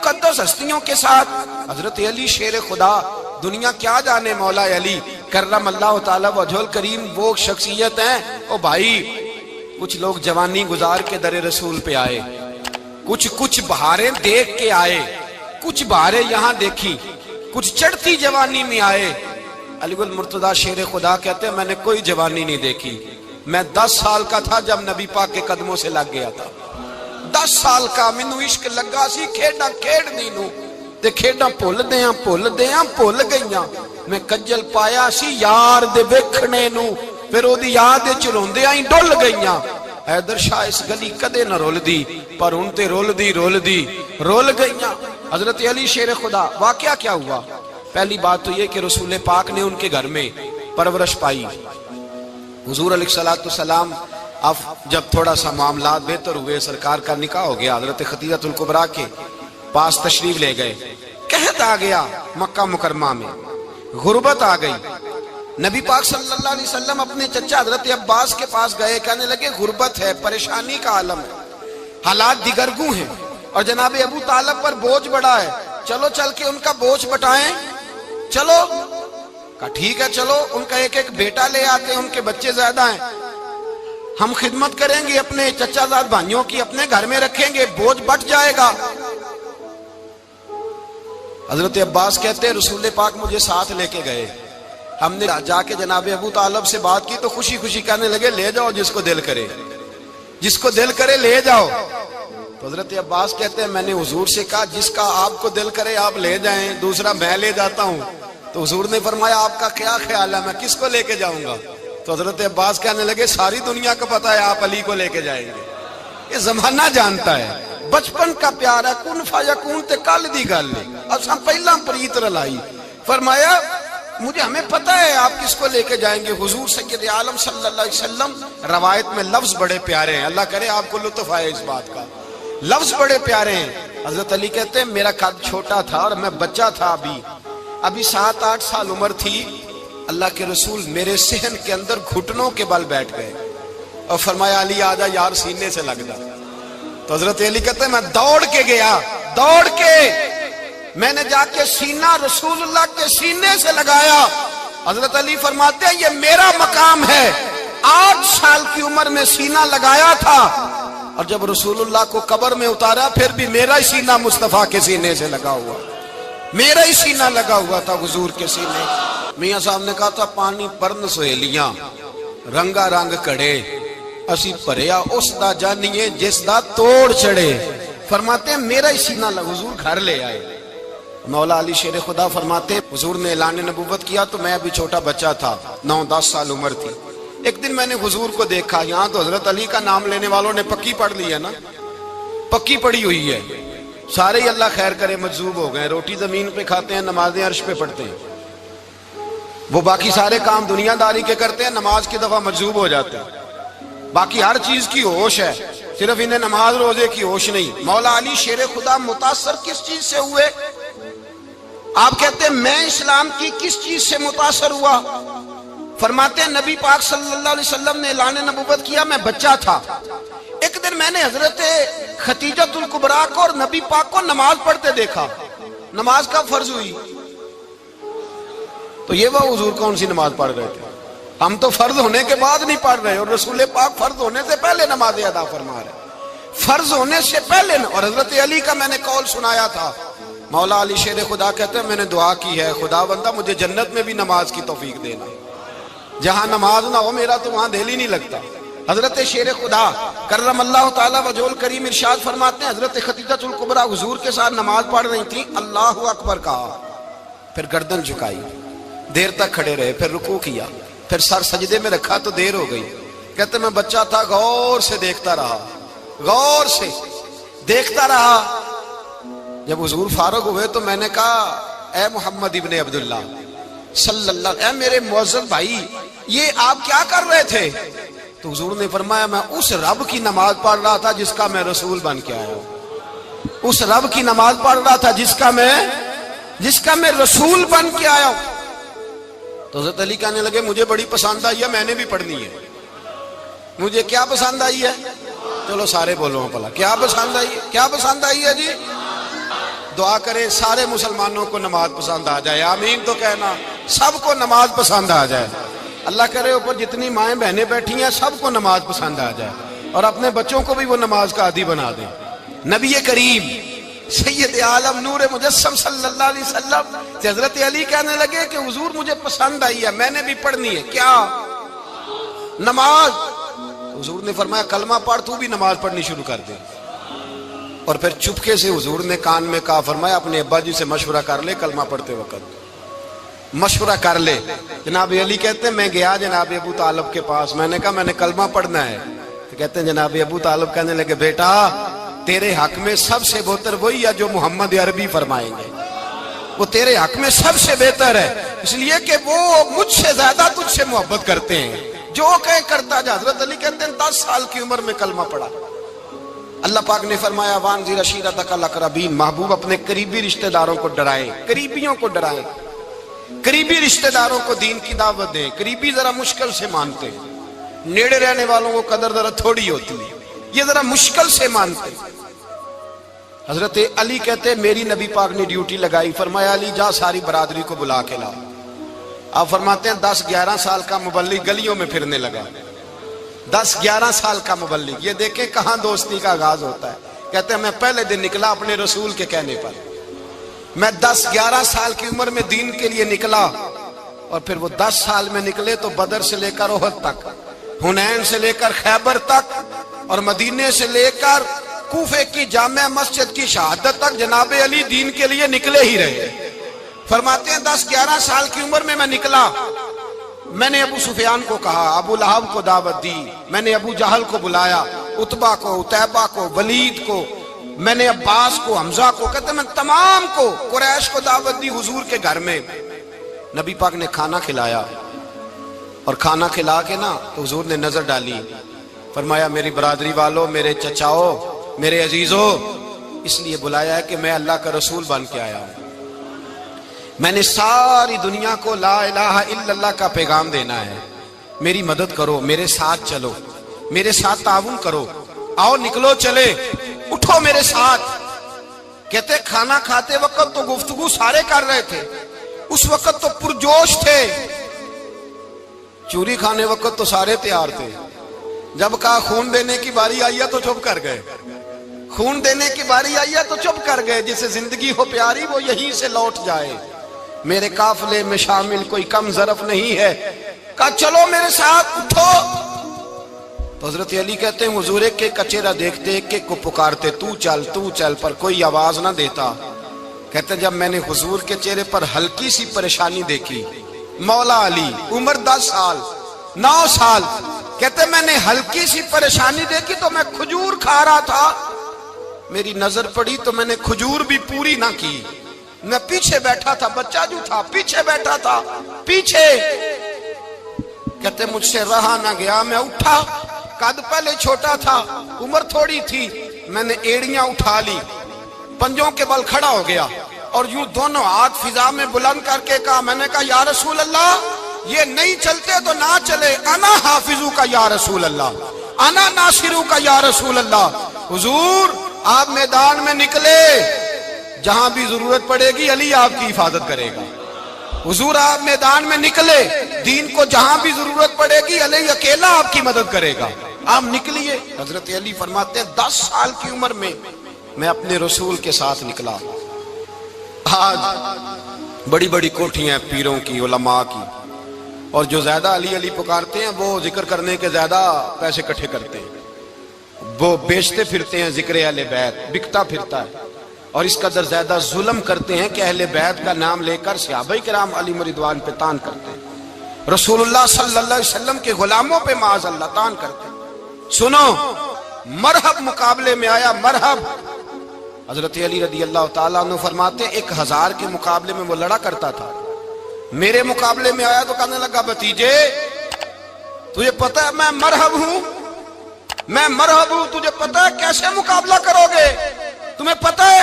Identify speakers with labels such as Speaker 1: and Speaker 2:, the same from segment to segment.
Speaker 1: مقدس ہستیوں کے ساتھ حضرت علی شیر خدا، دنیا کیا جانے مولا علی کرم اللہ تعالی وجہ الکریم وہ شخصیت ہیں۔ او بھائی کچھ لوگ جوانی گزار کے در رسول پہ آئے، کچھ بہاریں دیکھ کے آئے، کچھ بہاریں یہاں دیکھی، کچھ چڑھتی جوانی میں آئے۔ علی گل مرتضیٰ شیر خدا کہتے ہیں میں نے کوئی جوانی نہیں دیکھی، میں 10 سال کا تھا جب نبی پاک کے قدموں سے لگ گیا تھا، 10 سال کا مینوں عشق لگا سی، کھیڈاں کھیڈنی نو تے کھیڈاں بھول گئیاں، میں کجل پایا سی یار دے ویکھنے نو، پھر او دی یاد وچ روندیاں ہی ڈل گئیاں۔ حیدر شاہ اس گلی کدے نہ رول دی، پر ان تے رول گئیاں۔ حضرت علی شیر خدا، واقعہ کیا ہوا؟ پہلی بات تو یہ کہ رسول پاک نے ان کے گھر میں پرورش پائی۔ حضور علیہ السلام اب جب تھوڑا سا معاملات بہتر ہوئے، سرکار کا نکاح ہو گیا، حضرت خدیجہ الکبریٰ کے پاس تشریف لے گئے، قحط آ گیا مکہ مکرمہ میں، غربت آ گئی۔ نبی پاک صلی اللہ علیہ وسلم اپنے چچا حضرت عباس کے پاس گئے، کہنے لگے غربت ہے، پریشانی کا عالم ہے، حالات دیگرگوں ہیں، اور جناب ابو طالب پر بوجھ بڑا ہے، چلو چل کے ان کا بوجھ بٹائیں۔ چلو کہا ٹھیک ہے، چلو ان کا ایک بیٹا لے آتے ہیں، ان کے بچے زیادہ ہیں، ہم خدمت کریں گے اپنے چچا زاد بھائیوں کی، اپنے گھر میں رکھیں گے، بوجھ بٹ جائے گا۔ حضرت عباس کہتے ہیں رسول پاک مجھے ساتھ لے کے گئے، ہم نے جا کے جناب ابو طالب سے بات کی تو خوشی خوشی کہنے لگے لے جاؤ جس کو دل کرے لے جاؤ۔ تو حضرت عباس کہتے ہیں میں نے حضور سے کہا جس کا آپ کو دل کرے آپ لے جائیں، دوسرا میں لے جاتا ہوں۔ تو حضور نے فرمایا آپ کا کیا خیال ہے، میں کس کو لے کے جاؤں گا؟ تو حضرت عباس کہنے لگے ساری دنیا کو پتا ہے آپ علی کو لے کے جائیں گے، یہ زمانہ جانتا ہے، بچپن کا پیار ہے، کن فیکون تے کل دی گل ہے، اساں پہلا پریت رلائی۔ فرمایا مجھے ہمیں پتہ ہے آپ کس کو لے کے جائیں گے، حضور سید عالم صلی اللہ علیہ وسلم۔ روایت میں لفظ بڑے پیارے ہیں، اللہ کرے آپ کو لطف آئے اس بات کا، لفظ بڑے پیارے ہیں۔ حضرت علی کہتے ہیں میرا قد چھوٹا تھا اور میں بچہ تھا، ابھی 7-8 سال عمر تھی، اللہ کے رسول میرے صحن کے اندر گھٹنوں کے بل بیٹھ گئے اور فرمایا علی آجا یار سینے سے لگ جا۔ تو حضرت علی کہتے ہیں میں دوڑ کے گیا، میں نے جا کے سینہ رسول اللہ کے سینے سے لگایا۔ حضرت علی فرماتے ہیں یہ میرا مقام ہے، 8 سال کی عمر میں سینہ لگایا تھا، اور جب رسول اللہ کو قبر میں اتارا پھر بھی میرا ہی سینہ مصطفیٰ کے سینے سے لگا ہوا، میرا ہی سینہ لگا ہوا تھا حضور کے سینے۔ میاں صاحب نے کہا تھا پانی پرن سہیلیاں رنگا رنگ کڑے، اسی پریا اس دا جانیے جس دا توڑ چڑھے۔ فرماتے ہیں میرا ہی سینہ لگا، حضور گھر لے آئے۔ مولا علی شیر خدا فرماتے ہیں حضور نے اعلان نبوت کیا تو میں ابھی چھوٹا بچہ تھا، 9-10 سال عمر تھی۔ ایک دن میں نے حضور کو دیکھا، یہاں تو حضرت علی کا نام لینے والوں نے پکی پڑھ لی ہے نا، پکی پڑھی ہوئی ہے، سارے ہی اللہ خیر کرے مجذوب ہو گئے، روٹی زمین پہ کھاتے ہیں، نمازیں عرش پہ پڑھتے ہیں، وہ باقی سارے کام دنیا داری کے کرتے ہیں، نماز کی دفعہ مجذوب ہو جاتے ہیں، باقی ہر چیز کی ہوش ہے، صرف انہیں نماز روزے کی ہوش نہیں۔ مولا علی شیر خدا متاثر کس چیز سے ہوئے؟ آپ کہتے ہیں میں اسلام کی کس چیز سے متاثر ہوا؟ فرماتے ہیں نبی پاک صلی اللہ علیہ وسلم نے اعلان نبوت کیا، میں بچہ تھا، ایک دن میں نے حضرت خدیجہ الکبریٰ کو اور نبی پاک کو نماز پڑھتے دیکھا۔ نماز کب فرض ہوئی؟ تو یہ وہ حضور کون سی نماز پڑھ رہے تھے؟ ہم تو فرض ہونے کے بعد نہیں پڑھ رہے، اور رسول پاک فرض ہونے سے پہلے نماز ادا فرما رہے، فرض ہونے سے پہلے۔ اور حضرت علی کا میں نے قول سنایا تھا، مولا علی شیر خدا کہتے ہیں میں نے دعا کی ہے خدا بندہ مجھے جنت میں بھی نماز کی توفیق دینا، جہاں نماز نہ ہو میرا تو وہاں دل ہی نہیں لگتا۔ حضرت شیر خدا کرم اللہ تعالیٰ وجہ الکریم ارشاد فرماتے ہیں حضرت خدیجہ الکبریٰ حضور کے ساتھ نماز پڑھ رہی تھی، اللہ اکبر کہا، پھر گردن جھکائی، دیر تک کھڑے رہے، پھر رکوع کیا، پھر سر سجدے میں رکھا تو دیر ہو گئی۔ کہتے میں بچہ تھا، غور سے دیکھتا رہا، غور سے دیکھتا رہا۔ جب حضور فارغ ہوئے تو میں نے کہا اے محمد ابن عبداللہ صلی اللہ، اے میرے معزز بھائی یہ آپ کیا کر رہے تھے؟ تو حضور نے فرمایا میں اس رب کی نماز پڑھ رہا تھا جس کا میں رسول بن کے آیا ہوں، اس رب کی نماز پڑھ رہا تھا جس کا میں رسول بن کے آیا ہوں۔ تو حضرت علی کہنے لگے مجھے بڑی پسند آئی ہے، میں نے بھی پڑھنی ہے۔ مجھے کیا پسند آئی ہے؟ چلو سارے بولو پلا، کیا پسند آئی ہے؟ کیا پسند آئی ہے جی؟ دعا کرے سارے مسلمانوں کو نماز پسند آ جائے، آمین تو کہنا، سب کو نماز پسند آ جائے۔ اللہ کرے اوپر جتنی مائیں بہنیں بیٹھی ہیں سب کو نماز پسند آ جائے، اور اپنے بچوں کو بھی وہ نماز کا عادی بنا دیں۔ نبی کریم سید عالم نور مجسم صلی اللہ علیہ وسلم سے حضرت علی کہنے لگے کہ حضور مجھے پسند آئی ہے، میں نے بھی پڑھنی ہے، کیا؟ نماز۔ حضور نے فرمایا کلمہ پڑھ، تو بھی نماز پڑھنی شروع کر دے۔ اور پھر چپکے سے حضور نے کان میں کہا، فرمایا اپنے ابا جی سے مشورہ کر لے کلمہ پڑھتے وقت، مشورہ کر لے۔ جناب علی کہتے ہیں میں گیا جناب ابو طالب کے پاس، میں نے کہا میں نے کلمہ پڑھنا ہے، تو کہتے ہیں جناب ابو طالب کہنے لگے بیٹا تیرے حق میں سب سے بہتر وہی ہے جو محمد عربی فرمائیں گے، وہ تیرے حق میں سب سے بہتر ہے، اس لیے کہ وہ مجھ سے زیادہ تجھ سے محبت کرتے ہیں، جو کہیں کرتا جا۔ حضرت علی کہتے ہیں 10 سال کی عمر میں کلمہ پڑھا۔ اللہ پاک نے فرمایا وانذر عشیرتک الاقربین، محبوب اپنے قریبی رشتہ داروں کو ڈرائیں، قریبیوں کو ڈرائیں، قریبی رشتہ داروں کو دین کی دعوت دیں۔ قریبی ذرا مشکل سے مانتے، نیڑے رہنے والوں کو قدر ذرا تھوڑی ہوتی ہے، یہ ذرا مشکل سے مانتے۔ حضرت علی کہتے میری نبی پاک نے ڈیوٹی لگائی، فرمایا علی جا ساری برادری کو بلا کے لا۔ آپ فرماتے ہیں 10-11 سال کا مبلغ گلیوں میں پھرنے لگا، 10-11 سال کا مبلغ، یہ دیکھیں کہاں دوستی کا آغاز ہوتا ہے۔ کہتے ہیں میں پہلے دن نکلا اپنے رسول کے کہنے پر، میں 10-11 سال کی عمر میں دین کے لیے نکلا، اور پھر وہ 10 سال میں نکلے تو بدر سے لے کر احد تک، حنین سے لے کر خیبر تک، اور مدینے سے لے کر کوفے کی جامع مسجد کی شہادت تک جناب علی دین کے لیے نکلے ہی رہے۔ فرماتے ہیں 10-11 سال کی عمر میں نکلا، میں نے ابو سفیان کو کہا، ابو لہب کو دعوت دی، میں نے ابو جہل کو بلایا، عتبہ کو، عتیبہ کو، ولید کو، میں نے عباس کو، حمزہ کو، کہتے میں تمام کو، قریش کو دعوت دی حضور کے گھر میں۔ نبی پاک نے کھانا کھلایا، اور کھانا کھلا کے نا تو حضور نے نظر ڈالی، فرمایا میری برادری والوں، میرے چچاؤ، میرے عزیزو، اس لیے بلایا ہے کہ میں اللہ کا رسول بن کے آیا ہوں، میں نے ساری دنیا کو لا الہ الا اللہ کا پیغام دینا ہے، میری مدد کرو، میرے ساتھ چلو، میرے ساتھ تعاون کرو، آؤ نکلو چلے، اٹھو میرے ساتھ۔ کہتے کھانا کھاتے وقت تو گفتگو سارے کر رہے تھے، اس وقت تو پرجوش تھے، چوری کھانے وقت تو سارے تیار تھے، جب کہا خون دینے کی باری آئی ہے تو چپ کر گئے، خون دینے کی باری آئی ہے تو چپ کر گئے، جسے زندگی ہو پیاری وہ یہیں سے لوٹ جائے، میرے قافلے میں شامل کوئی کم ظرف نہیں ہے، کہا چلو میرے ساتھ اٹھو۔ تو حضرت علی کہتے ہیں حضور ایک ایک کا چہرہ دیکھتے، ایک ایک کو پکارتے، تو چل، پر کوئی آواز نہ دیتا۔ کہتے ہیں جب میں نے حضور کے چہرے پر ہلکی سی پریشانی دیکھی، مولا علی عمر 10 سال 9 سال، کہتے میں نے ہلکی سی پریشانی دیکھی تو میں کھجور کھا رہا تھا، میری نظر پڑی تو میں نے کھجور بھی پوری نہ کی، میں پیچھے بیٹھا تھا، بچہ جو تھا پیچھے بیٹھا تھا، پیچھے۔ کہتے مجھ سے رہا نہ گیا، میں اٹھا، قد پہلے چھوٹا تھا، عمر تھوڑی تھی، میں نے ایڑیاں اٹھا لی، پنجوں کے بل کھڑا ہو گیا، اور یوں دونوں ہاتھ فضا میں بلند کر کے کہا، میں نے کہا یا رسول اللہ یہ نہیں چلتے تو نہ چلے، انا حافظو کا یا رسول اللہ، انا ناصرو کا یا رسول اللہ۔ حضور آپ میدان میں نکلے، جہاں بھی ضرورت پڑے گی علی آپ کی حفاظت کرے گا، حضور آپ میدان میں نکلے، دین کو جہاں بھی ضرورت پڑے گی علی اکیلا آپ کی مدد کرے گا، آپ نکلیے۔ حضرت علی فرماتے ہیں 10 سال کی عمر میں میں اپنے رسول کے ساتھ نکلا۔ آج بڑی بڑی کوٹھیاں پیروں کی، علماء کی، اور جو زیادہ علی علی پکارتے ہیں وہ ذکر کرنے کے زیادہ پیسے اکٹھے کرتے ہیں، وہ بیچتے پھرتے ہیں ذکر اہل بیت، بکتا پھرتا ہے، اور اس قدر زیادہ ظلم کرتے ہیں کہ اہل بیت کا نام لے کر صحابہ کرام علی رضوان پہ تان کرتے ہیں، رسول اللہ صلی اللہ علیہ وسلم کے غلاموں پہ معاذ اللہ تان کرتے ہیں۔ سنو، مرحب مقابلے میں آیا، مرحب۔ حضرت علی رضی اللہ تعالیٰ عنہ فرماتے 1000 کے مقابلے میں وہ لڑا کرتا تھا، میرے مقابلے میں آیا تو کہنے لگا بھتیجے تجھے پتہ ہے میں مرحب ہوں، میں مرحب ہوں، تجھے پتہ ہے کیسے مقابلہ کرو گے، تمہیں پتہ ہے؟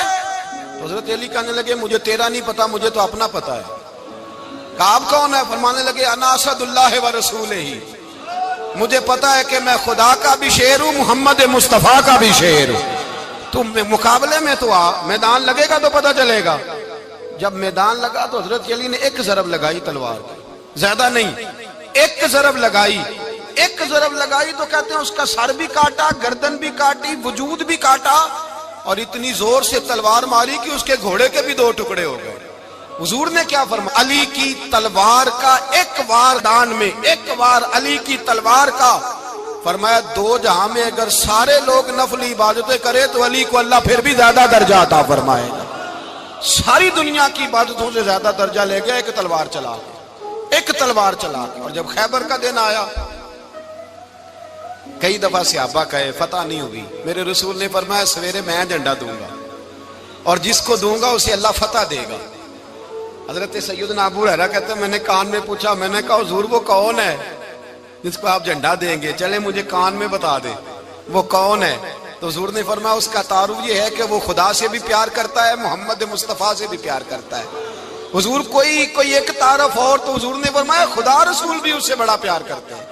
Speaker 1: تو حضرت علی کہنے لگے مجھے تیرا نہیں پتا، مجھے تو اپنا پتہ ہے۔ کہا آپ کون ہے؟ فرمانے لگے انا اسد اللہ و رسولہ، مجھے پتا ہے کہ میں خدا کا بھی شعر ہوں، محمد مصطفیٰ کا بھی شعر ہوں۔ تم مقابلے میں تو آ، میدان لگے گا تو پتہ چلے گا۔ جب میدان لگا تو حضرت علی نے ایک ضرب لگائی تلوار کی، زیادہ نہیں، ایک ضرب لگائی۔ ایک ضرب لگائی تو کہتے ہیں اس کا سر بھی کاٹا، گردن بھی کاٹی، وجود بھی کاٹا، اور اتنی زور سے تلوار ماری کہ اس کے گھوڑے کے بھی 2 ٹکڑے ہو گئے۔ حضور نے کیا فرمایا؟ علی کی تلوار کا ایک وار دان میں، ایک وار علی کی تلوار کا، فرمایا 2 جہاں میں اگر سارے لوگ نفلی عبادتیں کرے تو علی کو اللہ پھر بھی زیادہ درجہ عطا فرمائے گا۔ ساری دنیا کی عبادتوں سے زیادہ درجہ لے گیا ایک تلوار چلا کے، ایک تلوار چلا کے۔ اور جب خیبر کا دن آیا، کئی دفعہ صحابہ کہے فتح نہیں ہوگی، میرے رسول نے فرمایا سویرے میں جھنڈا دوں گا، اور جس کو دوں گا اسے اللہ فتح دے گا۔ حضرت سیدنا ابو ہریرہ کہتے ہیں میں نے کان میں پوچھا، میں نے کہا حضور وہ کون ہے جس کو آپ جھنڈا دیں گے؟ چلے مجھے کان میں بتا دے وہ کون ہے۔ تو حضور نے فرمایا اس کا تعارف یہ ہے کہ وہ خدا سے بھی پیار کرتا ہے، محمد مصطفیٰ سے بھی پیار کرتا ہے۔ حضور کوئی ایک تعارف اور، تو حضور نے فرمایا خدا رسول بھی اس سے بڑا پیار کرتے ہیں۔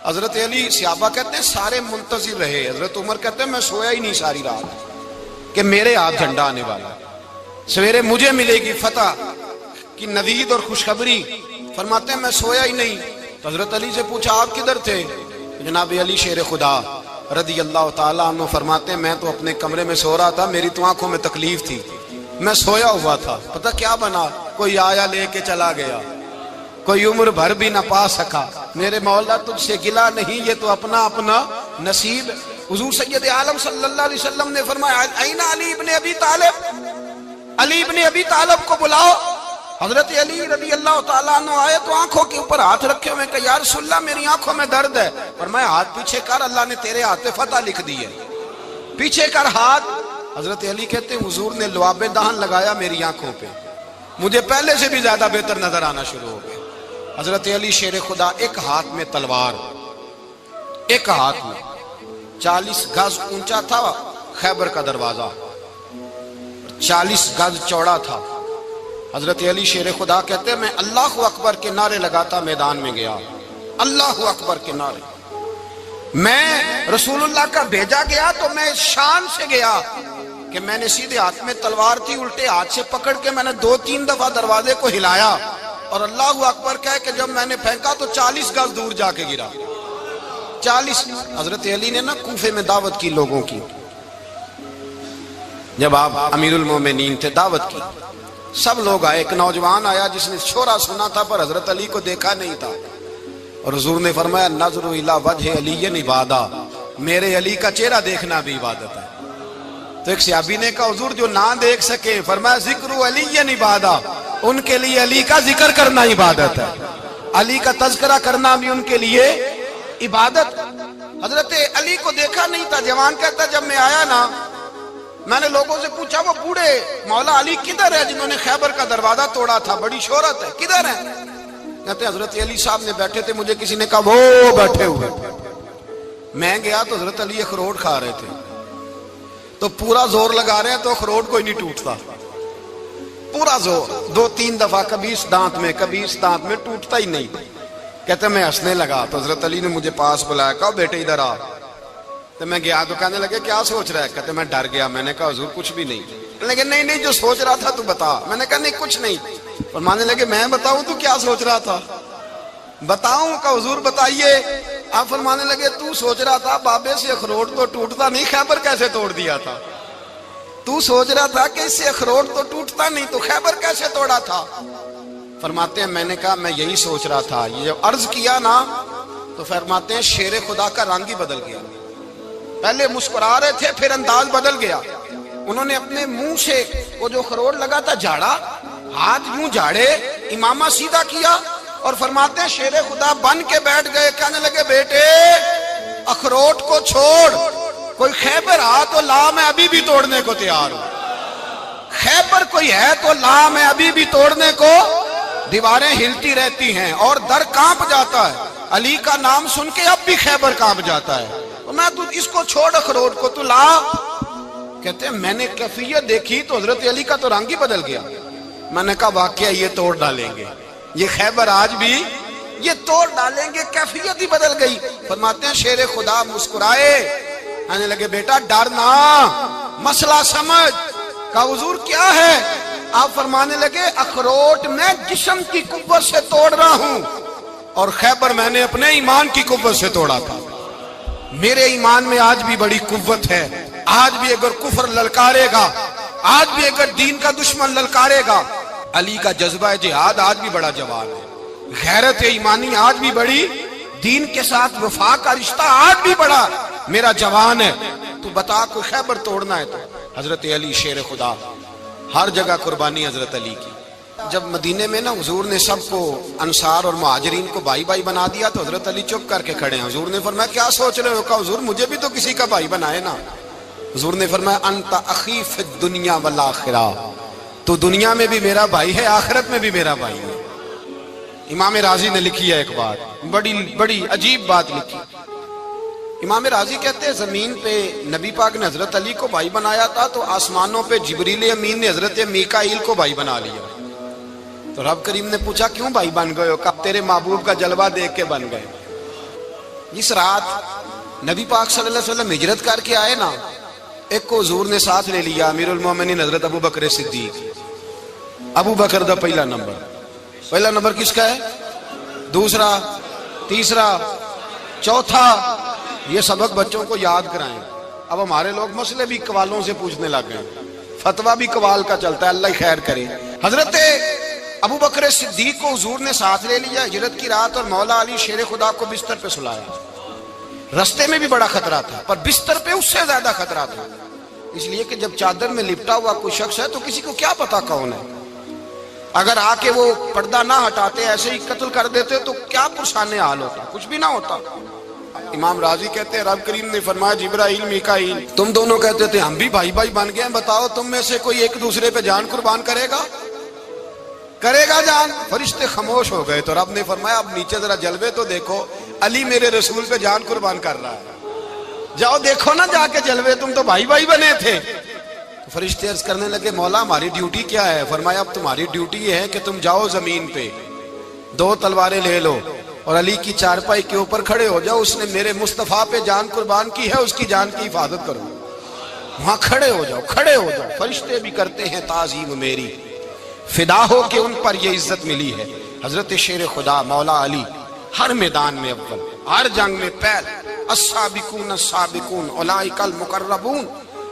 Speaker 1: حضرت علی، صحابہ کہتے ہیں سارے منتظر رہے۔ حضرت عمر کہتے ہیں میں سویا ہی نہیں ساری رات کہ میرے ہاتھ جھنڈا آنے والا، سویرے مجھے ملے گی فتح کی نوید اور خوشخبری۔ فرماتے ہیں میں سویا ہی نہیں۔ تو حضرت علی سے پوچھا آپ کدھر تھے؟ جناب علی شیر خدا رضی اللہ تعالیٰ عنہ فرماتے ہیں میں تو اپنے کمرے میں سو رہا تھا، میری تو آنکھوں میں تکلیف تھی، میں سویا ہوا تھا، پتہ کیا بنا، کوئی آیا لے کے چلا گیا، کوئی عمر بھر بھی نہ پا سکا۔ میرے مولا تجھ سے گلا نہیں، یہ تو اپنا اپنا نصیب۔ حضور سید عالم صلی اللہ علیہ وسلم نے فرمایا این علی ابن ابی طالب، علی ابن ابی طالب کو بلاؤ۔ حضرت علی رضی اللہ تعالیٰ عنہ آئے تو آنکھوں کے اوپر ہاتھ رکھے ہوئے کہ یا رسول اللہ میری آنکھوں میں درد ہے۔ فرمایا ہاتھ پیچھے کر، اللہ نے تیرے ہاتھ پہ فتح لکھ دی ہے، پیچھے کر ہاتھ۔ حضرت علی کہتے ہیں حضور نے لعاب دہن لگایا میری آنکھوں پہ، مجھے پہلے سے بھی زیادہ بہتر نظر آنا شروع ہو گئے۔ حضرت علی شیر خدا، ایک ہاتھ میں تلوار، ایک ہاتھ میں 40 گز اونچا تھا خیبر کا دروازہ، 40 گز چوڑا تھا۔ حضرت علی شیر خدا کہتے ہیں میں اللہ اکبر کے نعرے لگاتا میدان میں گیا، اللہ اکبر کے نعرے۔ میں رسول اللہ کا بھیجا گیا تو میں شان سے گیا کہ میں نے سیدھے ہاتھ میں تلوار تھی، الٹے ہاتھ سے پکڑ کے میں نے 2-3 دفعہ دروازے کو ہلایا اور اللہ اکبر کہہ کہ جب میں نے پھینکا تو 40 گز دور جا کے گرا، 40۔ حضرت علی نے نا کوفے میں دعوت کی لوگوں کی، جب آپ امیر المومنین تھے، دعوت کی، سب لوگ آئے۔ ایک نوجوان آیا جس نے شورا سنا تھا پر حضرت علی کو دیکھا نہیں تھا، اور حضور نے فرمایا نظر الی وجہ علی عبادہ، میرے علی کا چہرہ دیکھنا بھی عبادت ہے۔ تو ایک صحابی نے کہا حضور جو نہ دیکھ سکے، فرمایا ذکر علی عبادہ، ان کے لیے علی کا ذکر کرنا عبادت ہے، علی کا تذکرہ کرنا بھی ان کے لیے عبادت۔ حضرت علی کو دیکھا نہیں تھا۔ جوان کہتا جب میں آیا نا، میں نے لوگوں سے پوچھا وہ بوڑھے مولا علی کدھر ہے جنہوں نے خیبر کا دروازہ توڑا تھا، بڑی شہرت ہے، کدھر ہے؟ کہتے ہیں حضرت علی صاحب نے بیٹھے تھے، مجھے کسی نے کہا وہ بیٹھے ہوئے۔ میں گیا تو حضرت علی اخروٹ کھا رہے تھے، تو پورا زور لگا رہے ہیں تو اخروٹ کوئی نہیں ٹوٹتا، پورا زور 2-3 دفعہ، کبھی اس دانت میں کبھی اس دانت میں، ٹوٹتا ہی نہیں۔ کہتے میں ہنسنے لگا تو حضرت علی نے مجھے پاس بلایا، کہا بیٹے ادھر آ۔ تو میں گیا تو کہنے لگے کیا سوچ رہا ہے؟ کہتے میں ڈر گیا۔ میں نے کہا حضور کچھ بھی نہیں۔ لیکن نہیں جو سوچ رہا تھا تو بتا۔ میں نے کہا نہیں کچھ نہیں۔ فرمانے لگے میں بتاؤں تو کیا سوچ رہا تھا؟ بتاؤں؟ کہ حضور بتائیے۔ آپ فرمانے لگے تو سوچ رہا تھا بابے سے اخروٹ تو ٹوٹتا نہیں، خیبر کیسے توڑ دیا تھا؟ تو سوچ رہا تھا کہ اس سے اخروٹ تو ٹوٹتا نہیں تو خیبر کیسے توڑا تھا؟ فرماتے ہیں میں نے کہا میں یہی سوچ رہا تھا۔ یہ جب عرض کیا نا تو فرماتے ہیں شیر خدا کا رنگ ہی بدل گیا، پہلے مسکرا رہے تھے پھر انداز بدل گیا۔ انہوں نے اپنے منہ سے وہ جو خروٹ لگا تھا جھاڑا، ہاتھ یوں جھاڑے، امامہ سیدھا کیا، اور فرماتے ہیں شیر خدا بن کے بیٹھ گئے۔ کہنے لگے بیٹے اخروٹ کو چھوڑ، کوئی خیبر آ تو لا، میں ابھی بھی توڑنے کو تیار ہوں۔ خیبر کوئی ہے تو لا، میں ابھی بھی توڑنے کو۔ دیواریں ہلتی رہتی ہیں اور در کانپ جاتا ہے، علی کا نام سن کے اب بھی خیبر کانپ جاتا ہے۔ میں تو اس کو چھوڑ اخروٹ کو تو لا۔ کہتے ہیں میں نے کیفیت دیکھی تو حضرت علی کا تو رنگ ہی بدل گیا۔ میں نے کہا واقعہ یہ توڑ ڈالیں گے، یہ خیبر آج بھی یہ توڑ ڈالیں گے، کیفیت ہی بدل گئی۔ فرماتے ہیں شیر خدا مسکرائے، کہنے لگے بیٹا ڈر نہ، مسئلہ سمجھ۔ کہا حضور کیا ہے؟ آپ فرمانے لگے اخروٹ میں جسم کی قوت سے توڑ رہا ہوں اور خیبر میں نے اپنے ایمان کی قوت سے توڑا تھا۔ میرے ایمان میں آج بھی بڑی قوت ہے، آج بھی اگر کفر للکارے گا، آج بھی اگر دین کا دشمن للکارے گا، علی کا جذبہ جہاد آج بھی بڑا جوان ہے، غیرت ایمانی آج بھی بڑی، دین کے ساتھ وفا کا رشتہ آج بھی بڑا میرا جوان ہے۔ تو بتا کوئی خیبر توڑنا ہے تو حضرت علی شیر خدا، ہر جگہ قربانی حضرت علی کی۔ جب مدینے میں نا حضور نے سب کو انصار اور مہاجرین کو بھائی بھائی بنا دیا تو حضرت علی چپ کر کے کھڑے ہیں۔ حضور نے فرمایا کیا سوچ رہے ہو؟ کہا حضور مجھے بھی تو کسی کا بھائی بنائے نا۔ حضور نے فرمایا انت اخی فی الدنیا والآخرہ، تو دنیا میں بھی میرا بھائی ہے، آخرت میں بھی میرا بھائی ہے۔ امام راضی نے لکھی ہے ایک بات، بڑی عجیب بات لکھی۔ امام راضی کہتے ہیں زمین پہ نبی پاک نے حضرت علی کو بھائی بنایا تھا تو آسمانوں پہ جبریل امین نے حضرت میکائیل کو بھائی بنا لیا۔ تو رب کریم نے پوچھا کیوں بھائی بن گئے ہو؟ کہا تیرے محبوب کا جلوہ دیکھ کے بن گئے۔ جس رات نبی پاک صلی اللہ علیہ وسلم ہجرت کر کے آئے نا، ایک کو حضور نے ساتھ لے لیا، امیر المومنین حضرت ابو بکر صدیق۔ ابو بکر دا پہلا نمبر کس کا ہے؟ دوسرا، تیسرا، چوتھا، یہ سبق بچوں کو یاد کرائیں۔ اب ہمارے لوگ مسئلے بھی قوالوں سے پوچھنے لگ گئے، فتویٰ بھی قوال کا چلتا ہے، اللہ خیر کرے۔ حضرت ابو بکر صدیق کو حضور نے ساتھ لے لیا ہجرت کی رات، اور مولا علی شیر خدا کو بستر پہ سلایا۔ رستے میں بھی بڑا خطرہ تھا پر بستر پہ اس سے زیادہ خطرہ تھا، اس لیے کہ جب چادر میں لپٹا ہوا کوئی شخص ہے تو کسی کو کیا پتا کون ہے، اگر آ کے وہ پردہ نہ ہٹاتے ایسے ہی قتل کر دیتے تو کیا پرسان حال ہوتا، کچھ بھی نہ ہوتا۔ امام راضی کہتے ہیں رب کریم نے فرمایا جبرائیل میکائیل تم دونوں کہتے تھے ہم بھی بھائی بھائی بن گئے ہیں، بتاؤ تم میں سے کوئی ایک دوسرے پہ جان قربان کرے گا جان؟ فرشتے خاموش ہو گئے تو رب نے فرمایا اب نیچے ذرا جلوے تو دیکھو، علی میرے رسول پہ جان قربان کر رہا ہے، جاؤ دیکھو نا جا کے جلوے، تم تو بھائی بھائی بنے تھے۔ فرشتے عرض کرنے لگے مولا ہماری ڈیوٹی کیا ہے؟ فرمایا اب تمہاری ڈیوٹی یہ ہے کہ تم جاؤ زمین پہ، دو تلواریں لے لو اور علی کی چارپائی کے اوپر کھڑے ہو جاؤ، اس نے میرے مصطفیٰ پہ جان قربان کی ہے، اس کی جان کی حفاظت کرو۔ وہاں کھڑے ہو جاؤ۔ فرشتے بھی کرتے ہیں تعظیم میری، فدا ہو کہ ان پر یہ عزت ملی ہے۔ حضرت شیر خدا مولا علی ہر میدان میں اول، ہر جنگ میں پہل، السابقون السابقون اولئک المقربون۔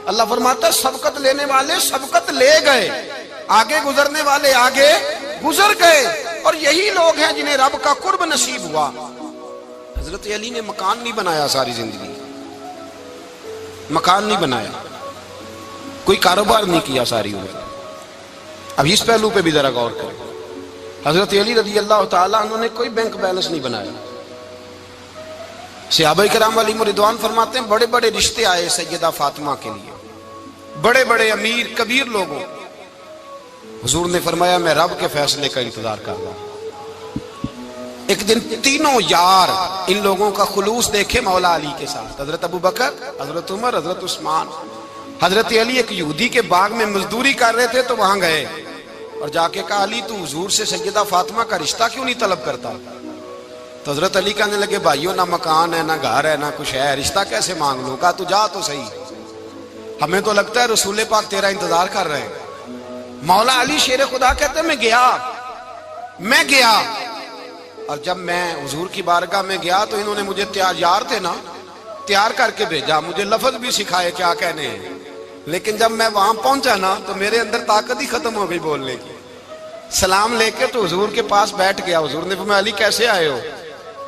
Speaker 1: اللہ فرماتا ہے سبقت لینے والے سبقت لے گئے، آگے گزرنے والے آگے گزر گئے، اور یہی لوگ ہیں جنہیں رب کا قرب نصیب ہوا۔ حضرت علی نے مکان نہیں بنایا، ساری زندگی مکان نہیں بنایا، کوئی کاروبار نہیں کیا ساری عمر۔ اب اس پہلو پہ بھی ذرا غور کریں، حضرت علی رضی اللہ تعالیٰ انہوں نے کوئی بینک بیلنس نہیں بنایا۔ صحابہ کرام علیہم رضوان فرماتے ہیں بڑے بڑے رشتے آئے سیدہ فاطمہ کے لیے، بڑے بڑے امیر کبیر لوگوں، حضور نے فرمایا میں رب کے فیصلے کا انتظار کر رہا ہوں۔ ایک دن تینوں یار ان لوگوں کا خلوص دیکھے مولا علی کے ساتھ، حضرت ابو بکر، حضرت عمر، حضرت عثمان۔ حضرت علی ایک یہودی کے باغ میں مزدوری کر رہے تھے تو وہاں گئے اور جا کے کہا علی تو حضور سے سیدہ فاطمہ کا رشتہ کیوں نہیں طلب کرتا؟ تو حضرت علی کہنے لگے بھائیو نہ مکان ہے نہ گھر ہے نہ کچھ ہے، رشتہ کیسے مانگ لوں؟ کہا تو جا تو صحیح، ہمیں تو لگتا ہے رسول پاک تیرا انتظار کر رہے ہیں۔ مولا علی شیر خدا کہتے ہیں میں گیا اور جب میں حضور کی بارگاہ میں گیا تو انہوں نے مجھے یار تھے نا تیار کر کے بھیجا، مجھے لفظ بھی سکھائے کیا کہنے ہیں، لیکن جب میں وہاں پہنچا نا تو میرے اندر طاقت ہی ختم ہو گئی بولنے کی۔ سلام لے کے تو حضور کے پاس بیٹھ گیا، حضور نے فرمایا علی کیسے آئے ہو؟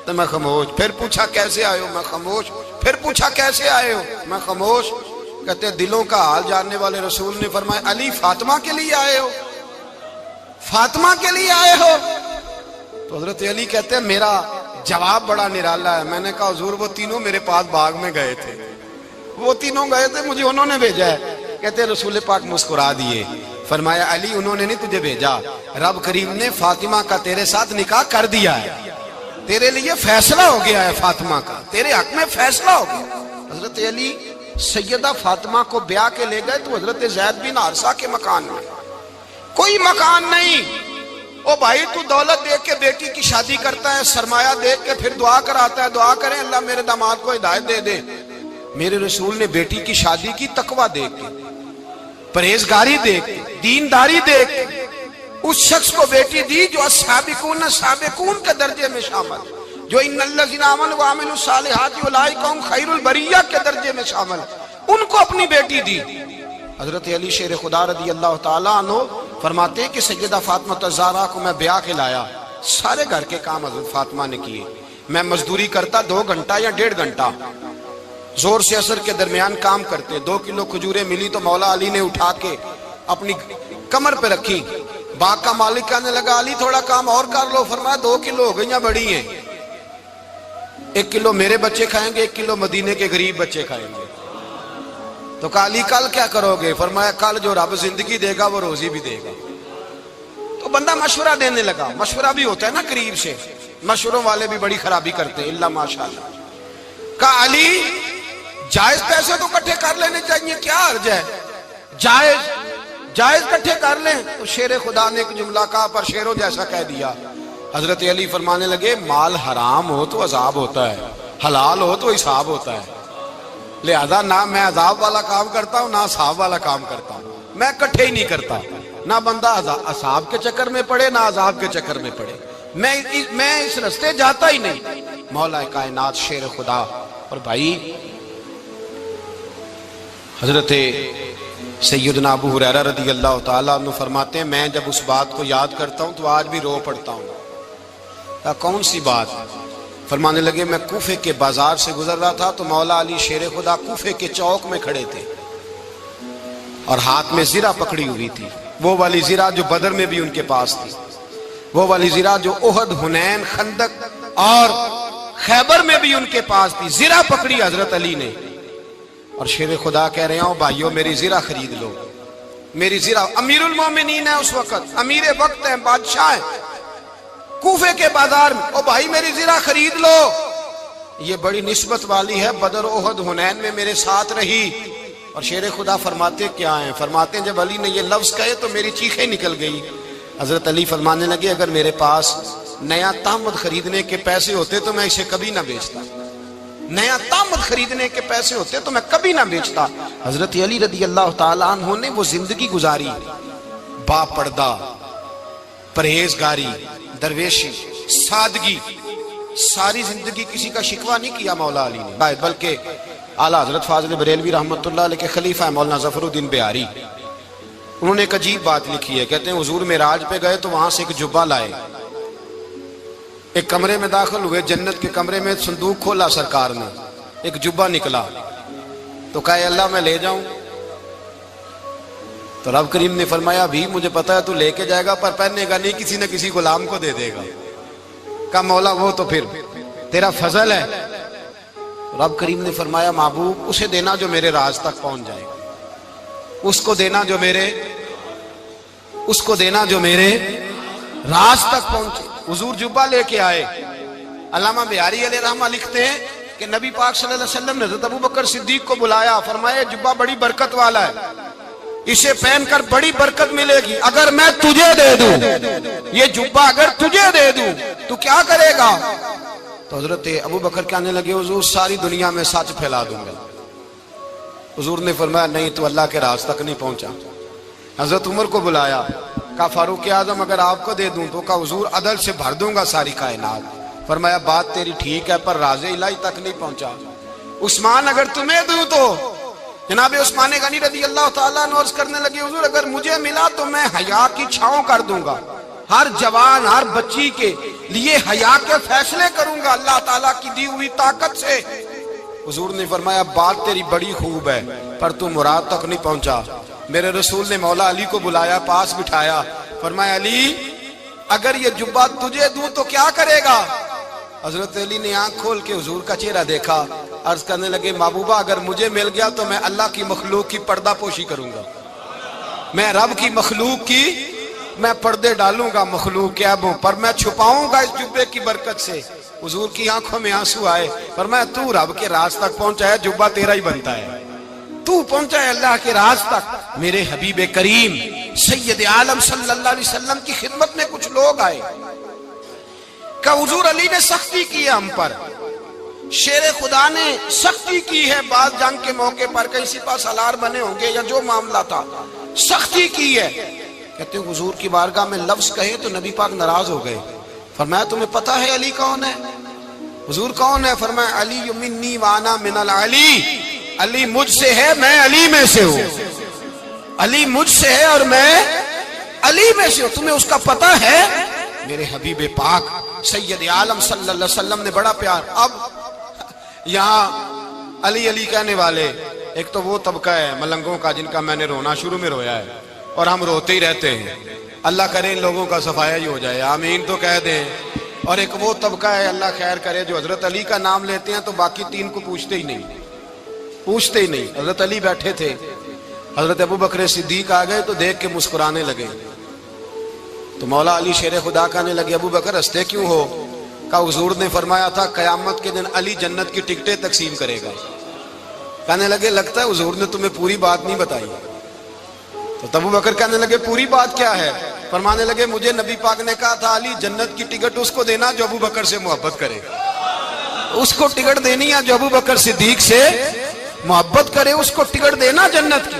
Speaker 1: تو میں خاموش، پھر پوچھا کیسے آئے ہو؟ میں خاموش، پھر پوچھا کیسے آئے ہو؟ میں خاموش۔ کہتے ہیں دلوں کا حال جاننے والے رسول نے فرمایا علی فاطمہ کے لیے آئے ہو؟ فاطمہ کے لیے آئے ہو؟ تو حضرت علی کہتے ہیں میرا جواب بڑا نرالا ہے۔ میں نے کہا حضور وہ تینوں میرے پاس باغ میں گئے تھے، وہ تینوں گئے تھے، مجھے انہوں نے بھیجا ہے۔ کہتے ہیں رسول پاک مسکرا دیے، فرمایا علی انہوں نے نہیں تجھے بھیجا، رب کریم نے فاطمہ کا تیرے ساتھ نکاح کر دیا ہے، تیرے لیے فیصلہ ہو گیا ہے، فاطمہ کا تیرے حق میں فیصلہ ہو گیا۔ حضرت علی سیدہ فاطمہ کو بیاہ کے لے گئے تو حضرت زید بن حارثہ کے مکان میں کوئی مکان نہیں۔ او بھائی تو دولت دیکھ کے بیٹی کی شادی کرتا ہے، سرمایہ دیکھ کے پھر دعا کراتا ہے، دعا کریں اللہ میرے داماد کو ہدایت دے دے۔ میرے رسول نے بیٹی کی شادی کی تقویٰ دیکھ کے، پرہیزگاری دیکھ، دینداری دیکھ اس شخص کو بیٹی دی جو السابقون سابقون کے درجے میں شامل، جو ان الذین آمنوا وعملوا الصالحات اولئک هم خیر البریہ کے درجے میں شامل، ان کو اپنی بیٹی دی۔ حضرت علی شیر خدا رضی اللہ تعالیٰ عنہ فرماتے ہیں کہ سیدہ فاطمہ الزہرا کو میں بیاہ کے لایا، سارے گھر کے کام حضرت فاطمہ نے کیے، میں مزدوری کرتا 2 گھنٹہ یا 1.5 گھنٹہ، زور سے عصر کے درمیان کام کرتے، 2 کلو کھجوریں ملی تو مولا علی نے اٹھا کے اپنی کمر پہ رکھی، باغ کا مالک کہنے لگا علی تھوڑا کام اور کر لو، فرمایا 2 کلو ہو گئیں بڑی ہیں، 1 کلو میرے بچے کھائیں گے، 1 کلو مدینے کے غریب بچے کھائیں گے۔ تو کہا علی کل کیا کرو گے؟ فرمایا کل جو رب زندگی دے گا وہ روزی بھی دے گا۔ تو بندہ مشورہ دینے لگا، مشورہ بھی ہوتا ہے نا قریب سے، مشوروں والے بھی بڑی خرابی کرتے ہیں، اللہ ماشاءاللہ۔ کہا علی جائز پیسے تو کٹھے کر لینے چاہیے، کیا عرض ہے، جائز کٹھے کر لیں۔ تو شیر خدا نے ایک جملہ کہا پر شیروں جیسا کہہ دیا۔ حضرت علی فرمانے لگے مال حرام ہو تو عذاب ہوتا ہے، حلال ہو تو حساب ہوتا ہے، لہذا نہ میں عذاب والا کام کرتا ہوں نہ حساب والا کام کرتا ہوں، میں کٹھے ہی نہیں کرتا، نہ بندہ عذاب کے چکر میں پڑے نہ عذاب کے چکر میں پڑے، میں اس رستے جاتا ہی نہیں۔ مولا کائنات شیر خدا۔ اور بھائی حضرت سیدنا ابو ہریرہ رضی اللہ تعالیٰ عنہ فرماتے ہیں میں جب اس بات کو یاد کرتا ہوں تو آج بھی رو پڑتا ہوں۔ کون سی بات؟ فرمانے لگے میں کوفے کے بازار سے گزر رہا تھا تو مولا علی شیر خدا کوفے کے چوک میں کھڑے تھے اور ہاتھ میں زرہ پکڑی ہوئی تھی، وہ والی زرہ جو بدر میں بھی ان کے پاس تھی، وہ والی زرہ جو احد، حنین، خندق اور خیبر میں بھی ان کے پاس تھی، زرہ پکڑی حضرت علی نے اور شیر خدا کہہ رہے ہوں بھائیو میری زرہ خرید لو، میری زرہ۔ امیر المومنین ہے اس وقت، امیر وقت ہے، بادشاہ ہے، کوفے کے بازار میں، او بھائی میری زرہ خرید لو، یہ بڑی نسبت والی ہے، بدر، احد، حنین میں میرے ساتھ رہی۔ اور شیر خدا فرماتے کیا ہیں؟ فرماتے ہیں جب علی نے یہ لفظ کہے تو میری چیخیں نکل گئی۔ حضرت علی فرمانے لگے اگر میرے پاس نیا تامد خریدنے کے پیسے ہوتے تو میں اسے کبھی نہ بیچتا، نیا تامد خریدنے کے پیسے ہوتے تو میں کبھی نہ بیچتا۔ حضرت علی رضی اللہ تعالیٰ عنہ نے وہ زندگی گزاری، با پردہ، پرہیزگاری، درویشی، سادگی، ساری زندگی کسی کا شکوہ نہیں کیا مولا علی نے، بلکہ اعلیٰ حضرت فاضل بریلوی رحمت اللہ علیہ کے خلیفہ مولانا ظفر الدین بہاری، انہوں نے ایک عجیب بات لکھی ہے، کہتے ہیں حضور معراج پہ گئے تو وہاں سے ایک جبہ لائے، ایک کمرے میں داخل ہوئے، جنت کے کمرے میں صندوق کھولا سرکار نے، ایک جبہ نکلا تو کہا اللہ میں لے جاؤں؟ تو رب کریم نے فرمایا بھی مجھے پتا ہے تو لے کے جائے گا پر پہننے گا نہیں، کسی نہ کسی غلام کو دے دے گا۔ کہا مولا وہ تو پھر تیرا فضل ہے۔ رب کریم نے فرمایا محبوب اسے دینا جو میرے راز تک پہنچ جائے گا، اس کو دینا جو میرے راز تک پہنچے۔ حضور جبہ لے کے آئے۔ علامہ بہاری علیہ رحمہ لکھتے ہیں کہ نبی پاک صلی اللہ علیہ وسلم نے حضرت ابوبکر صدیق کو بلایا، فرمایا جبہ بڑی برکت والا ہے، اسے پہن کر بڑی برکت ملے گی، اگر میں تجھے دے دوں، یہ جبہ اگر تجھے دے دوں تو کیا کرے گا؟ تو حضرت ابوبکر کہنے لگے حضور ساری دنیا میں سچ پھیلا دوں گا۔ حضور نے فرمایا نہیں تو اللہ کے راز تک نہیں پہنچا۔ حضرت عمر کو بلایا، کہا فاروق اعظم اگر آپ کو دے دوں تو کہا حضور عدل سے بھر دوں گا ساری کائنات۔ فرمایا بات تیری ٹھیک ہے پر راز الہی تک نہیں پہنچا۔ عثمان اگر تمہیں دوں تو جناب عثمان غنی رضی اللہ تعالیٰ عنہ عرض کرنے لگے حضور اگر مجھے ملا تو میں حیا کی چھاؤں کر دوں گا، ہر جوان ہر بچی کے لیے حیا کے فیصلے کروں گا اللہ تعالیٰ کی دی ہوئی طاقت سے۔ حضور نے فرمایا بات تیری بڑی خوب ہے پر تو مراد تک نہیں پہنچا۔ میرے رسول نے مولا علی کو بلایا، پاس بٹھایا، فرمایا علی اگر یہ جبہ تجھے دوں تو کیا کرے گا؟ حضرت علی نے آنکھ کھول کے حضور کا چہرہ دیکھا، عرض کرنے لگے محبوبہ اگر مجھے مل گیا تو میں اللہ کی مخلوق کی پردہ پوشی کروں گا، میں رب کی مخلوق کی میں پردے ڈالوں گا مخلوق کے عیبوں پر، میں چھپاؤں گا اس جبے کی برکت سے۔ حضور کی آنکھوں میں آنسو آئے، فرمایا تو رب کے راز تک پہنچا ہے، جبہ تیرا ہی بنتا ہے، تو پہنچا ہے اللہ کے راز تک۔ میرے حبیب کریم سید عالم صلی اللہ علیہ وسلم کی خدمت میں کچھ لوگ آئے کہ حضور علی نے سختی کی ہے ہم پر، شیر خدا نے سختی کی ہے، بعض جنگ کے موقع پر کہیں سپہ سالار بنے ہوں گے یا جو معاملہ تھا، سختی کی ہے. کہتے ہیں حضور کی بارگاہ میں لفظ کہے تو نبی پاک ناراض ہو گئے. فرمایا تمہیں پتہ ہے علی کون ہے؟ حضور کون ہے؟ فرمایا علی منی وانا من العلی، علی مجھ سے ہے، میں علی میں سے ہوں. علی مجھ سے ہے اور میں علی میں سے ہوں. تمہیں اس کا پتہ ہے؟ میرے حبیب پاک سید عالم صلی اللہ علیہ وسلم نے بڑا پیار. اب یہاں علی علی کہنے والے ایک تو وہ طبقہ ہے ملنگوں کا جن کا میں نے رونا شروع میں رویا ہے اور ہم روتے ہی رہتے ہیں. اللہ کرے ان لوگوں کا صفایا ہی ہو جائے، آمین تو کہہ دیں. اور ایک وہ طبقہ ہے اللہ خیر کرے جو حضرت علی کا نام لیتے ہیں تو باقی تین کو پوچھتے ہی نہیں. حضرت علی بیٹھے تھے، حضرت ابو بکر صدیق آ گئے تو دیکھ کے مسکرانے لگے. تو مولا علی شیر خدا کہنے لگے ابو بکر ہنستے کیوں ہو؟ کہا حضور نے فرمایا تھا قیامت کے دن علی جنت کی ٹکٹیں تقسیم کرے گا. کہنے لگے لگتا ہے حضور نے تمہیں پوری بات نہیں بتائی. تو ابو بکر کہنے لگے پوری بات کیا ہے؟ فرمانے لگے مجھے نبی پاک نے کہا تھا علی جنت کی ٹکٹ اس کو دینا جو ابو بکر سے محبت کرے. اس کو ٹکٹ دینی ہے جو ابو بکر صدیق سے محبت کرے، اس کو ٹکٹ دینا جنت کی.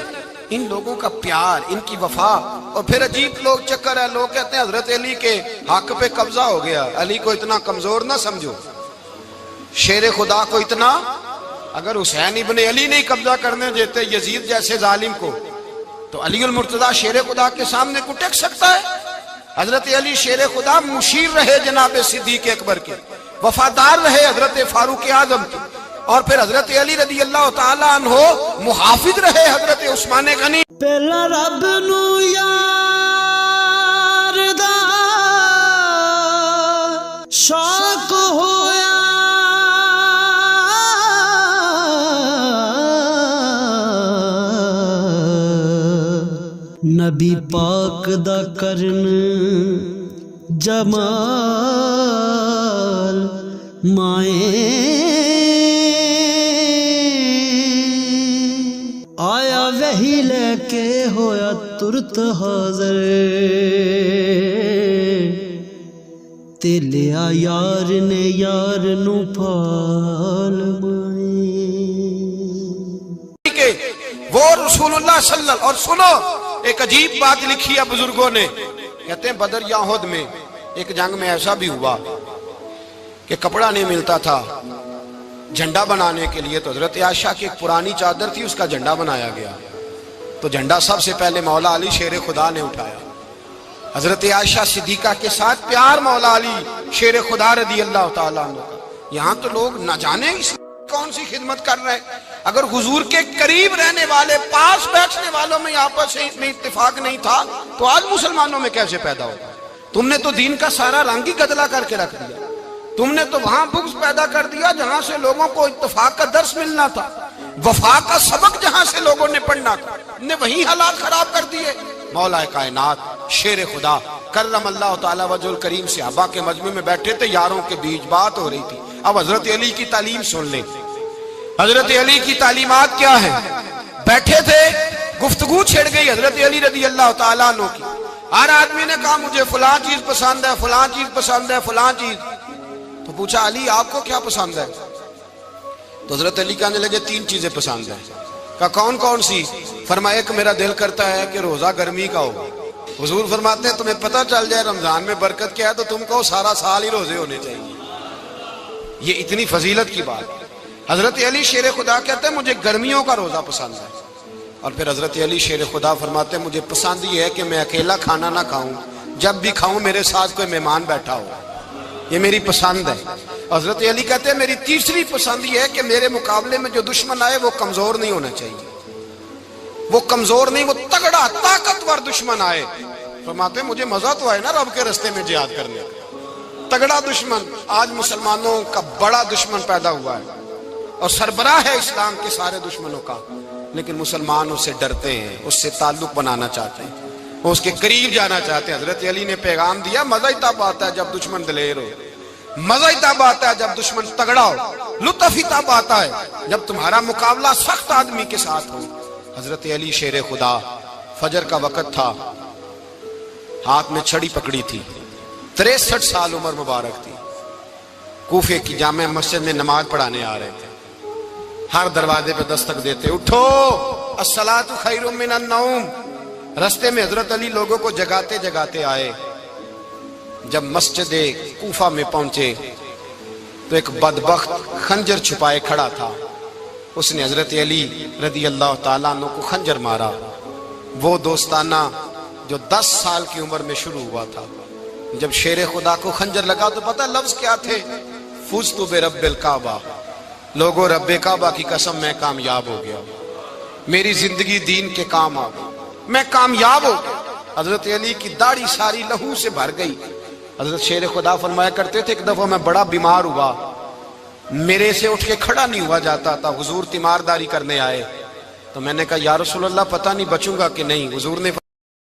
Speaker 1: ان لوگوں کا پیار، ان کی وفا. اور پھر عجیب لوگ چکر ہے، لوگ کہتے ہیں حضرت علی کے حق پہ قبضہ ہو گیا. علی کو اتنا کمزور نہ سمجھو، شیر خدا کو اتنا. اگر حسین ابن علی نہیں قبضہ کرنے دیتے یزید جیسے ظالم کو تو علی المرتضیٰ شیر خدا کے سامنے کو ٹک سکتا ہے؟ حضرت علی شیر خدا مشیر رہے جناب صدیق اکبر کے، وفادار رہے حضرت فاروق اعظم کے، اور پھر حضرت علی رضی اللہ تعالیٰ عنہ محافظ رہے حضرت عثمان غنی.
Speaker 2: پہلا رب نو یار دا شوق ہویا، نبی پاک دا کرن جمال مائیں آیا وہی لے کے ہویا ترت حاضر، تے لیا یار نے یار نو پال مائیں.
Speaker 1: وہ رسول اللہ صلی اللہ. اور سنو ایک عجیب بات لکھی ہے بزرگوں نے، کہتے ہیں بدر یا احد میں ایک جنگ میں ایسا بھی ہوا کہ کپڑا نہیں ملتا تھا جھنڈا بنانے کے لیے. تو حضرت عائشہ کی ایک پرانی چادر تھی، اس کا جھنڈا بنایا گیا. تو جھنڈا سب سے پہلے مولا علی شیر خدا نے اٹھایا. حضرت عائشہ صدیقہ کے ساتھ پیار مولا علی شیر خدا رضی اللہ تعالیٰ عنہ کا. یہاں تو لوگ نہ جانے اس کون سی خدمت کر رہے ہیں. اگر حضور کے قریب رہنے والے پاس بیٹھنے والوں میں آپس میں اتفاق نہیں تھا تو آج مسلمانوں میں کیسے پیدا ہوگا؟ تم نے تو دین کا سارا رنگ ہی گدلا کر کے رکھ دیا. تم نے تو وہاں بغض پیدا کر دیا جہاں سے لوگوں کو اتفاق کا درس ملنا تھا، وفا کا سبق جہاں سے لوگوں نے پڑھنا تھا، نے وہی حالات خراب کر دیے. مولا کائنات شیر خدا کرم اللہ تعالی وجہ الکریم صحابہ کے مجمع میں بیٹھے تھے، یاروں کے بیچ بات ہو رہی تھی. اب حضرت علی کی تعلیم سن لیں. حضرت علی کی تعلیمات کیا ہے؟ بیٹھے تھے، گفتگو چھڑ گئی حضرت علی رضی اللہ تعالیٰ عنہ کی. ہر آدمی نے کہا مجھے فلاں چیز پسند ہے، فلاں چیز پسند ہے، فلاں چیز. تو پوچھا علی آپ کو کیا پسند ہے؟ تو حضرت علی کہنے لگے تین چیزیں پسند ہیں. کہا کون کون سی؟ فرمایا ایک میرا دل کرتا ہے کہ روزہ گرمی کا ہو. حضور فرماتے ہیں تمہیں پتہ چل جائے رمضان میں برکت کیا ہے تو تم کو سارا سال ہی روزے ہونے چاہیے. یہ اتنی فضیلت کی بات. حضرت علی شیر خدا کہتے ہیں مجھے گرمیوں کا روزہ پسند ہے. اور پھر حضرت علی شیر خدا فرماتے ہیں مجھے پسند یہ ہے کہ میں اکیلا کھانا نہ کھاؤں، جب بھی کھاؤں میرے ساتھ کوئی مہمان بیٹھا ہو. یہ میری پسند ہے. حضرت علی کہتے ہیں میری تیسری پسند یہ ہے کہ میرے مقابلے میں جو دشمن آئے وہ کمزور نہیں ہونا چاہیے. وہ کمزور نہیں، وہ تگڑا طاقتور دشمن آئے. فرماتے ہیں مجھے مزہ تو آئے نا رب کے رستے میں جہاد کرنے. تگڑا دشمن. آج مسلمانوں کا بڑا دشمن پیدا ہوا ہے اور سربراہ ہے اسلام کے سارے دشمنوں کا، لیکن مسلمان اس سے ڈرتے ہیں، اس سے تعلق بنانا چاہتے ہیں، وہ اس کے قریب جانا چاہتے ہیں. حضرت علی نے پیغام دیا مزہ ہی تب آتا ہے جب دشمن دلیر ہو، مزہ ہی تب آتا ہے جب دشمن تگڑا ہو، لطف ہی تب آتا ہے جب تمہارا مقابلہ سخت آدمی کے ساتھ ہو. حضرت علی شیر خدا، فجر کا وقت تھا، ہاتھ میں چھڑی پکڑی تھی، 63 سال عمر مبارک تھی. کوفے کی جامع مسجد میں نماز پڑھانے آ رہے تھے. ہر دروازے پہ دستک دیتے اٹھو الصلاۃ خیر من النوم، رستے میں حضرت علی لوگوں کو جگاتے جگاتے آئے. جب مسجد کوفہ میں پہنچے تو ایک بدبخت خنجر چھپائے کھڑا تھا. اس نے حضرت علی رضی اللہ تعالیٰ عنہ کو خنجر مارا. وہ دوستانہ جو 10 سال کی عمر میں شروع ہوا تھا. جب شیر خدا کو خنجر لگا تو پتہ لفظ کیا تھے؟ فزت برب الکعبہ. لوگوں رب کعبہ کی قسم میں کامیاب ہو گیا, میری زندگی دین کے کام آ گئی, میں کامیاب ہو گیا. حضرت علی کی داڑھی ساری لہو سے بھر گئی. حضرت شیر خدا فرمایا کرتے تھے ایک دفعہ میں بڑا بیمار ہوا, میرے سے اٹھ کے کھڑا نہیں ہوا جاتا تھا. حضور تیمارداری کرنے آئے تو میں نے کہا یا رسول اللہ پتہ نہیں بچوں گا کہ نہیں. حضور نے